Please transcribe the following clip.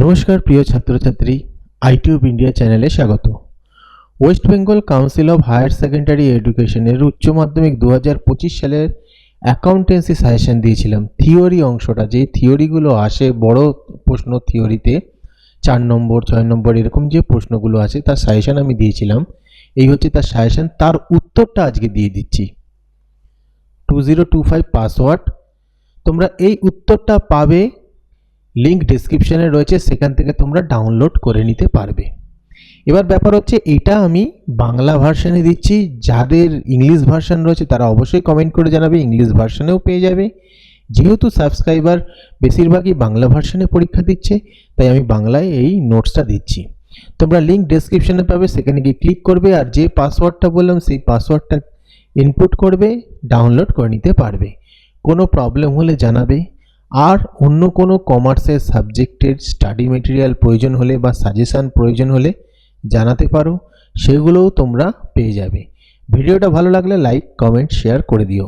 নমস্কার প্রিয় ছাত্রছাত্রী, আইটিউব ইন্ডিয়া চ্যানেলে স্বাগত। West Bengal council of higher secondary এডুকেশনের উচ্চ মাধ্যমিক 2025 সালের অ্যাকাউন্টেন্সি সাজেশন দিয়েছিলাম। থিওরি অংশটা, যে থিওরিগুলো আসে বড় প্রশ্ন থিওরিতে 4 নম্বর 6 নম্বর এরকম যে প্রশ্নগুলো আছে তার সাজেশন আমি দিয়েছিলাম। এই হচ্ছে তার সাজেশন, তার উত্তরটা আজকে দিয়ে দিচ্ছি। 2025 পাসওয়ার্ড, তোমরা এই উত্তরটা পাবে, লিঙ্ক ডেসক্রিপশনে রয়েছে, সেখান থেকে তোমরা ডাউনলোড করে নিতে পারবে। এবার ব্যাপার হচ্ছে এটা আমি বাংলা ভার্সনে দিচ্ছি, যাদের ইংলিশ ভার্সন রয়েছে তারা অবশ্যই কমেন্ট করে জানাবে, ইংলিশ ভার্সনেও পেয়ে যাবে। যেহেতু সাবস্ক্রাইবার বেশিরভাগই বাংলা ভার্সনে পরীক্ষা দিচ্ছে, তাই আমি বাংলায় এই নোটসটা দিচ্ছি। তোমরা লিঙ্ক ডেসক্রিপশনে পাবে, সেখানে গিয়ে ক্লিক করবে আর যে পাসওয়ার্ডটা বললাম সেই পাসওয়ার্ডটা ইনপুট করবে, ডাউনলোড করে নিতে পারবে। কোনো প্রবলেম হলে জানাবে। আর অন্য কোনো কমার্সের সাবজেক্টের স্টাডি মেটেরিয়াল প্রয়োজন হলে বা সাজেশান প্রয়োজন হলে জানাতে পারো, সেগুলোও তোমরা পেয়ে যাবে। ভিডিওটা ভালো লাগলে লাইক, কমেন্ট, শেয়ার করে দিও।